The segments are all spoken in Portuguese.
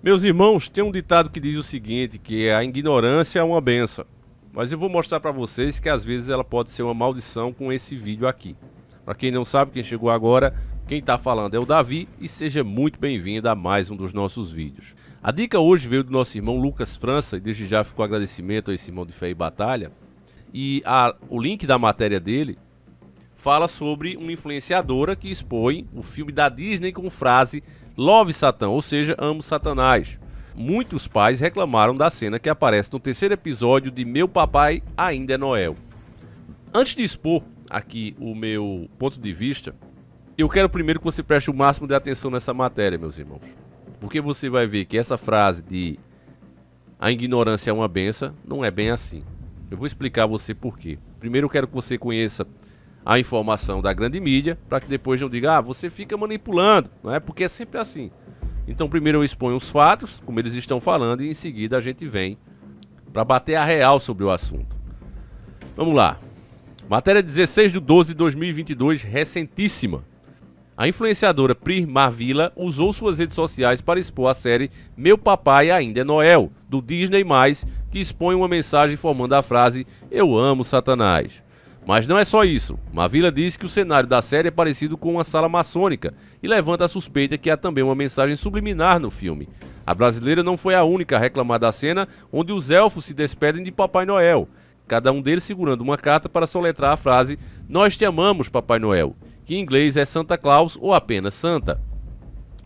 Meus irmãos, tem um ditado que diz o seguinte, que a ignorância é uma benção. Mas eu vou mostrar para vocês que às vezes ela pode ser uma maldição com esse vídeo aqui. Para quem não sabe, quem chegou agora, quem está falando é o Davi e seja muito bem-vindo a mais um dos nossos vídeos. A dica hoje veio do nosso irmão Lucas França e desde já ficou agradecimento a esse irmão de fé e batalha. E o link da matéria dele fala sobre uma influenciadora que expõe o filme da Disney com frase Love Satan, ou seja, amo Satanás. Muitos pais reclamaram da cena que aparece no terceiro episódio de Meu Papai Ainda é Noel. Antes de expor aqui o meu ponto de vista, eu quero primeiro que você preste o máximo de atenção nessa matéria, meus irmãos. Porque você vai ver que essa frase de a ignorância é uma benção não é bem assim. Eu vou explicar a você por quê. Primeiro eu quero que você conheça a informação da grande mídia, para que depois não diga, você fica manipulando, não é? Porque é sempre assim. Então primeiro eu exponho os fatos, como eles estão falando, e em seguida a gente vem para bater a real sobre o assunto. Vamos lá. Matéria 16 de 12 de 2022, recentíssima. A influenciadora Pri Marvila usou suas redes sociais para expor a série Meu Papai Ainda é Noel, do Disney+, que expõe uma mensagem formando a frase Eu amo Satanás. Mas não é só isso. Marvila diz que o cenário da série é parecido com uma sala maçônica e levanta a suspeita que há também uma mensagem subliminar no filme. A brasileira não foi a única a reclamar da cena onde os elfos se despedem de Papai Noel, cada um deles segurando uma carta para soletrar a frase Nós te amamos, Papai Noel, que em inglês é Santa Claus ou apenas Santa.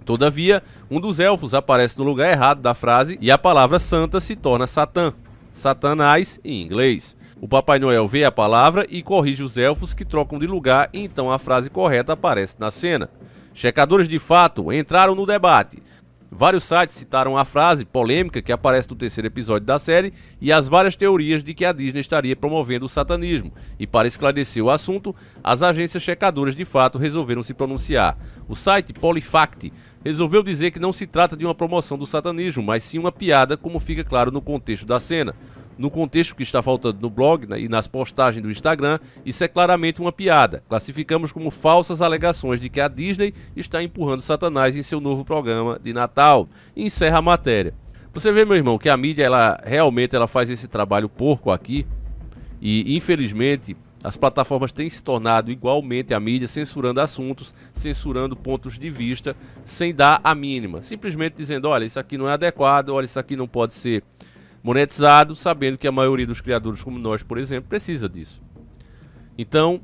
Todavia, um dos elfos aparece no lugar errado da frase e a palavra Santa se torna Satã, Satanás em inglês. O Papai Noel vê a palavra e corrige os elfos que trocam de lugar e então a frase correta aparece na cena. Checadores de fato entraram no debate. Vários sites citaram a frase polêmica que aparece no terceiro episódio da série e as várias teorias de que a Disney estaria promovendo o satanismo. E para esclarecer o assunto, as agências checadoras de fato resolveram se pronunciar. O site Polifact resolveu dizer que não se trata de uma promoção do satanismo, mas sim uma piada, como fica claro no contexto da cena. No contexto que está faltando no blog e nas postagens do Instagram, isso é claramente uma piada. Classificamos como falsas alegações de que a Disney está empurrando Satanás em seu novo programa de Natal. E encerra a matéria. Você vê, meu irmão, que a mídia realmente faz esse trabalho porco aqui. E infelizmente as plataformas têm se tornado igualmente a mídia, censurando assuntos, censurando pontos de vista, sem dar a mínima. Simplesmente dizendo, olha, isso aqui não é adequado, olha, isso aqui não pode ser monetizado, sabendo que a maioria dos criadores como nós, por exemplo, precisa disso. Então,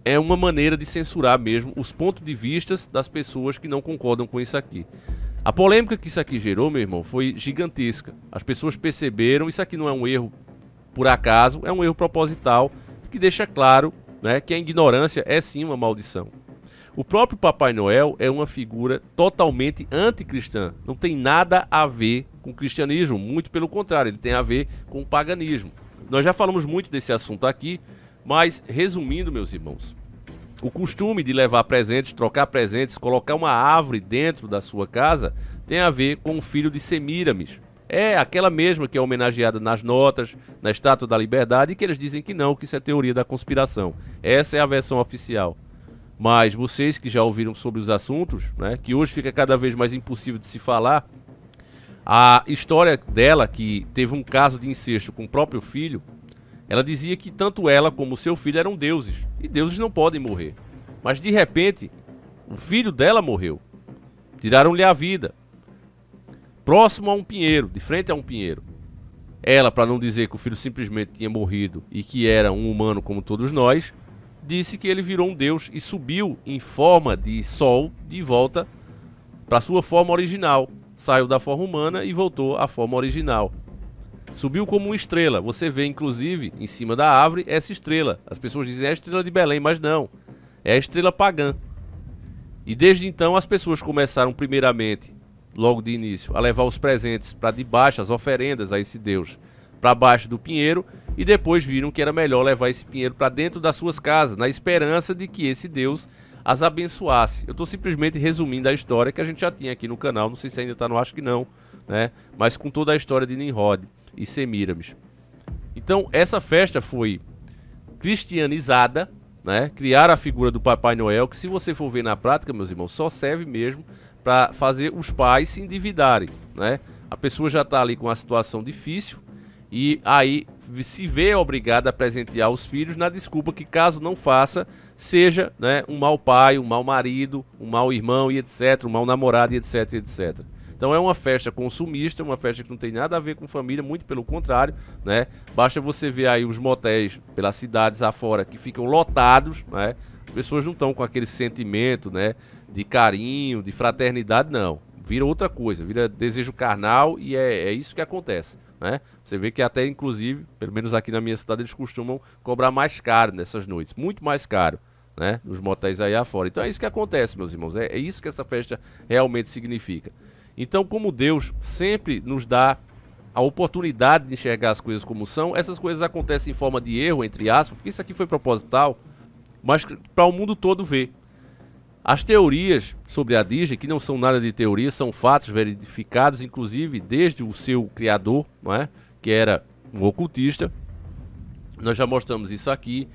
é uma maneira de censurar mesmo os pontos de vista das pessoas que não concordam com isso aqui. A polêmica que isso aqui gerou, meu irmão, foi gigantesca. As pessoas perceberam, isso aqui não é um erro por acaso, é um erro proposital, que deixa claro, né, que a ignorância é sim uma maldição. O próprio Papai Noel é uma figura totalmente anticristã, não tem nada a ver com o cristianismo, muito pelo contrário, ele tem a ver com o paganismo. Nós já falamos muito desse assunto aqui, mas resumindo, meus irmãos, o costume de levar presentes, trocar presentes, colocar uma árvore dentro da sua casa, tem a ver com o filho de Semíramis. É aquela mesma que é homenageada nas notas, na Estátua da Liberdade, e que eles dizem que não, que isso é teoria da conspiração. Essa é a versão oficial. Mas vocês que já ouviram sobre os assuntos, né, que hoje fica cada vez mais impossível de se falar, a história dela, que teve um caso de incesto com o próprio filho, ela dizia que tanto ela como o seu filho eram deuses, e deuses não podem morrer. Mas de repente, o filho dela morreu. Tiraram-lhe a vida. Próximo a um pinheiro, de frente a um pinheiro. Ela, para não dizer que o filho simplesmente tinha morrido e que era um humano como todos nós, disse que ele virou um deus e subiu em forma de sol de volta para sua forma original. Saiu da forma humana e voltou à forma original. Subiu como uma estrela. Você vê, inclusive, em cima da árvore, essa estrela. As pessoas dizem, é a estrela de Belém, mas não. É a estrela pagã. E desde então as pessoas começaram primeiramente, logo de início, a levar os presentes para debaixo, as oferendas a esse deus, para baixo do pinheiro, e depois viram que era melhor levar esse pinheiro para dentro das suas casas, na esperança de que esse deus as abençoasse. Eu estou simplesmente resumindo a história que a gente já tinha aqui no canal, não sei se ainda está no, acho que não, né? Mas com toda a história de Nimrod e Semíramis. Então essa festa foi cristianizada, né? Criaram a figura do Papai Noel, que se você for ver na prática, meus irmãos, só serve mesmo para fazer os pais se endividarem, né? A pessoa já está ali com uma situação difícil e aí se vê obrigada a presentear os filhos na desculpa que, caso não faça, seja, né, um mau pai, um mau marido, um mau irmão e etc, um mau namorado e etc, etc. Então é uma festa consumista, uma festa que não tem nada a ver com família, muito pelo contrário, né? Basta você ver aí os motéis pelas cidades afora que ficam lotados, né? As pessoas não estão com aquele sentimento, né, de carinho, de fraternidade, não. Vira outra coisa, vira desejo carnal e é isso que acontece, né? Você vê que até, inclusive, pelo menos aqui na minha cidade, eles costumam cobrar mais caro nessas noites, muito mais caro, né? Nos motéis aí afora. Então é isso que acontece, meus irmãos, é isso que essa festa realmente significa. Então, como Deus sempre nos dá a oportunidade de enxergar as coisas como são, essas coisas acontecem em forma de erro, entre aspas, porque isso aqui foi proposital, mas para o mundo todo ver. As teorias sobre a Disney, que não são nada de teoria, são fatos verificados, inclusive desde o seu criador, não é? Que era um ocultista. Nós já mostramos isso aqui,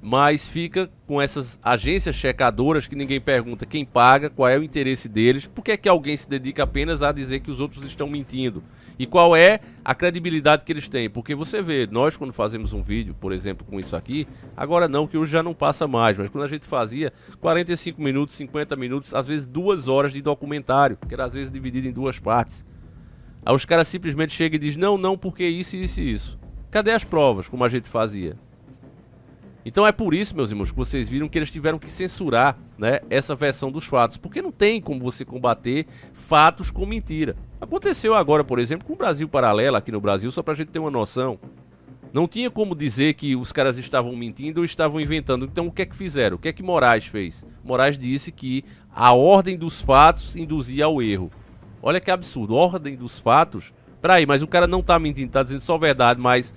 mas fica com essas agências checadoras que ninguém pergunta quem paga, qual é o interesse deles, por que é que alguém se dedica apenas a dizer que os outros estão mentindo. E qual é a credibilidade que eles têm? Porque você vê, nós quando fazemos um vídeo, por exemplo, com isso aqui, agora não, que hoje já não passa mais, mas quando a gente fazia 45 minutos, 50 minutos, às vezes 2 horas de documentário, que era às vezes dividido em 2 partes. Aí os caras simplesmente chegam e dizem, não, porque isso, isso e isso. Cadê as provas, como a gente fazia? Então é por isso, meus irmãos, que vocês viram que eles tiveram que censurar, né, essa versão dos fatos, porque não tem como você combater fatos com mentira. Aconteceu agora, por exemplo, com o Brasil Paralelo aqui no Brasil, só pra gente ter uma noção. Não tinha como dizer que os caras estavam mentindo ou estavam inventando. Então o que é que fizeram? O que é que Moraes fez? Moraes disse que a ordem dos fatos induzia ao erro. Olha que absurdo, ordem dos fatos. Peraí, mas o cara não tá mentindo, tá dizendo só verdade, mas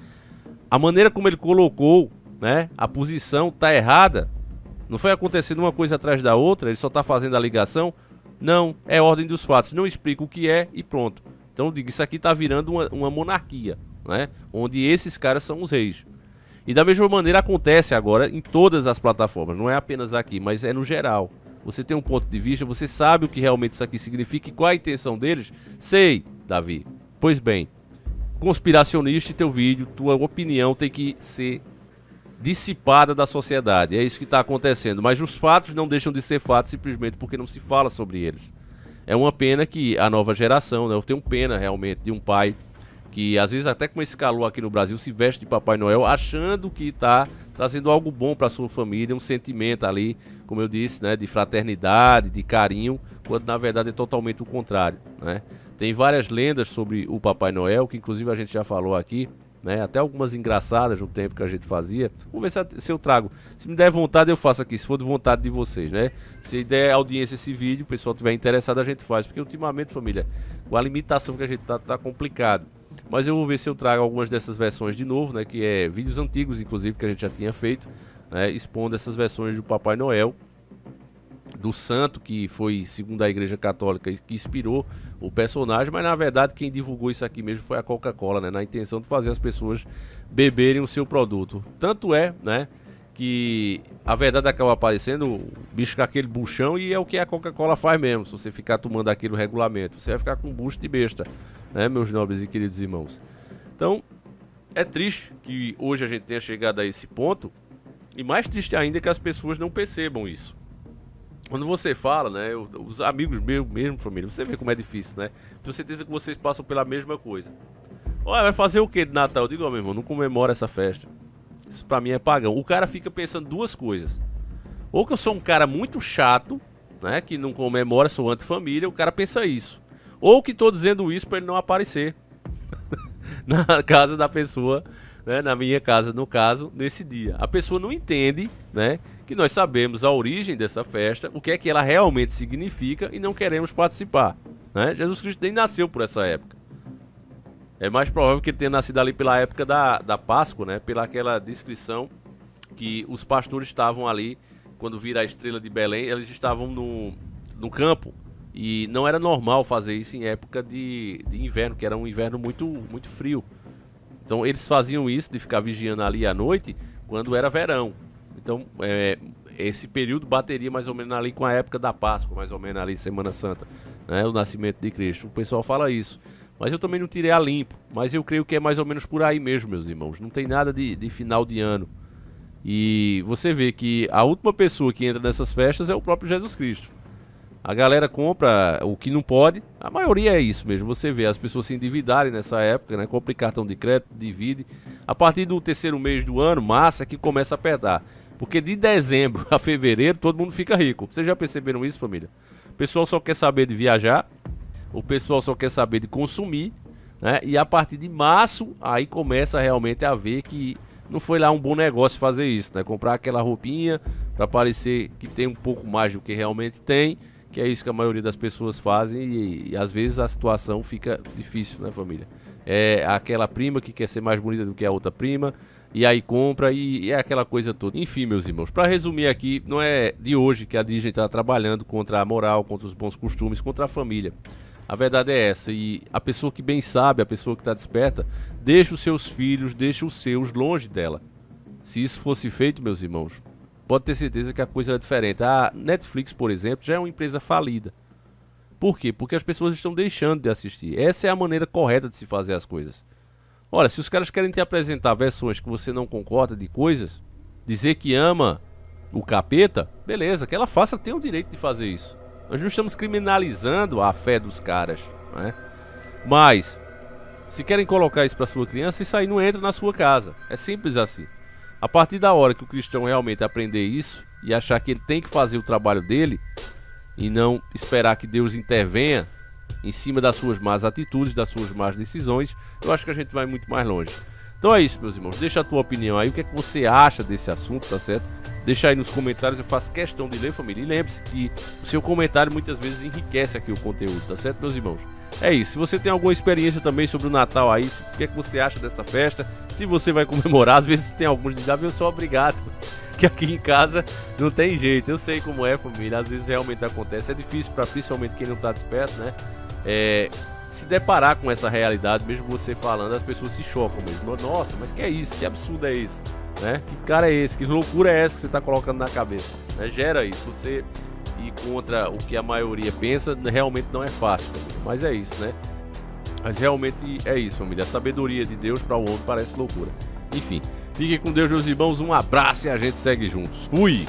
a maneira como ele colocou, né, a posição tá errada. Não foi acontecendo uma coisa atrás da outra, ele só tá fazendo a ligação. Não, é ordem dos fatos, não explica o que é e pronto. Então eu digo, isso aqui tá virando uma monarquia, né, onde esses caras são os reis. E da mesma maneira acontece agora em todas as plataformas, não é apenas aqui, mas é no geral. Você tem um ponto de vista, você sabe o que realmente isso aqui significa e qual a intenção deles? Sei, Davi. Pois bem, conspiracionista, teu vídeo, tua opinião tem que ser dissipada da sociedade. É isso que está acontecendo. Mas os fatos não deixam de ser fatos simplesmente porque não se fala sobre eles. É uma pena que a nova geração, né, eu tenho pena realmente de um pai que às vezes até com esse calor aqui no Brasil se veste de Papai Noel achando que está trazendo algo bom para sua família, um sentimento ali, como eu disse, né, de fraternidade, de carinho, quando na verdade é totalmente o contrário, né? Tem várias lendas sobre o Papai Noel, que inclusive a gente já falou aqui, né? Até algumas engraçadas no tempo que a gente fazia. Vamos ver se eu trago. Se me der vontade eu faço aqui, se for de vontade de vocês, né? Se der audiência esse vídeo, o pessoal estiver interessado, a gente faz. Porque ultimamente, família, com a limitação que a gente tá complicado. Mas eu vou ver se eu trago algumas dessas versões de novo, né? Que é vídeos antigos, inclusive, que a gente já tinha feito, né? Expondo essas versões do Papai Noel, do santo, que foi, segundo a Igreja Católica, que inspirou o personagem, mas na verdade quem divulgou isso aqui mesmo foi a Coca-Cola, né, na intenção de fazer as pessoas beberem o seu produto. Tanto é, né, que a verdade acaba aparecendo, o bicho com aquele buchão, e é o que a Coca-Cola faz mesmo. Se você ficar tomando aquele regulamento, você vai ficar com um bucho de besta, né, meus nobres e queridos irmãos. Então, é triste que hoje a gente tenha chegado a esse ponto, e mais triste ainda é que as pessoas não percebam isso. Quando você fala, né, os amigos meus, mesmo família, você vê como é difícil, né? Tenho certeza que vocês passam pela mesma coisa. Olha, vai fazer o que de Natal? Eu digo, ó, meu irmão, não comemora essa festa. Isso pra mim é pagão. O cara fica pensando duas coisas. Ou que eu sou um cara muito chato, né, que não comemora, sou anti-família, o cara pensa isso. Ou que tô dizendo isso pra ele não aparecer na casa da pessoa, né, na minha casa, no caso, nesse dia. A pessoa não entende, né, que nós sabemos a origem dessa festa, o que é que ela realmente significa e não queremos participar, né? Jesus Cristo nem nasceu por essa época. É mais provável que ele tenha nascido ali pela época da Páscoa, né? Pela aquela descrição que os pastores estavam ali, quando vira a estrela de Belém, eles estavam no campo. E não era normal fazer isso em época de inverno, que era um inverno muito, muito frio. Então eles faziam isso de ficar vigiando ali à noite quando era verão. Então esse período bateria mais ou menos ali com a época da Páscoa, mais ou menos ali Semana Santa, né? O nascimento de Cristo. O pessoal fala isso. Mas eu também não tirei a limpo. Mas eu creio que é mais ou menos por aí mesmo, meus irmãos. Não tem nada de final de ano. E você vê que a última pessoa que entra nessas festas é o próprio Jesus Cristo. A galera compra o que não pode. A maioria é isso mesmo. Você vê as pessoas se endividarem nessa época, né? Compra cartão de crédito, divide. A partir do terceiro mês do ano, massa, que começa a apertar. Porque de dezembro a fevereiro todo mundo fica rico. Vocês já perceberam isso, família? O pessoal só quer saber de viajar. O pessoal só quer saber de consumir, né? E a partir de março, aí começa realmente a ver que não foi lá um bom negócio fazer isso, né? Comprar aquela roupinha para parecer que tem um pouco mais do que realmente tem, que é isso que a maioria das pessoas fazem e às vezes a situação fica difícil, né, família? É aquela prima que quer ser mais bonita do que a outra prima, e aí compra e é aquela coisa toda. Enfim, meus irmãos, para resumir aqui, não é de hoje que a Disney está trabalhando contra a moral, contra os bons costumes, contra a família. A verdade é essa, e a pessoa que bem sabe, a pessoa que está desperta, deixa os seus filhos, deixa os seus longe dela. Se isso fosse feito, meus irmãos, pode ter certeza que a coisa era diferente. A Netflix, por exemplo, já é uma empresa falida. Por quê? Porque as pessoas estão deixando de assistir. Essa é a maneira correta de se fazer as coisas. Olha, se os caras querem te apresentar versões que você não concorda de coisas, dizer que ama o capeta, beleza, que ela faça, tem o direito de fazer isso. Nós não estamos criminalizando a fé dos caras, né? Mas, se querem colocar isso para sua criança, isso aí não entra na sua casa. É simples assim. A partir da hora que o cristão realmente aprender isso e achar que ele tem que fazer o trabalho dele e não esperar que Deus intervenha em cima das suas más atitudes, das suas más decisões, eu acho que a gente vai muito mais longe. Então é isso, meus irmãos. Deixa a tua opinião aí. O que é que você acha desse assunto, tá certo? Deixa aí nos comentários. Eu faço questão de ler, família. E lembre-se que o seu comentário muitas vezes enriquece aqui o conteúdo, tá certo, meus irmãos? É isso. Se você tem alguma experiência também sobre o Natal aí, o que é que você acha dessa festa? Se você vai comemorar, às vezes tem alguns de eu sou obrigado. Que aqui em casa não tem jeito. Eu sei como é, família. Às vezes realmente acontece. É difícil para principalmente quem não tá desperto, né? Se deparar com essa realidade, mesmo você falando, as pessoas se chocam mesmo. Nossa, mas que é isso? Que absurdo é esse? Né? Que cara é esse? Que loucura é essa que você está colocando na cabeça? Né? Gera isso. Você ir contra o que a maioria pensa, realmente não é fácil, família. Mas é isso, né? Mas realmente é isso, família. A sabedoria de Deus para o homem parece loucura. Enfim, fiquem com Deus, meus irmãos. Um abraço e a gente segue juntos. Fui!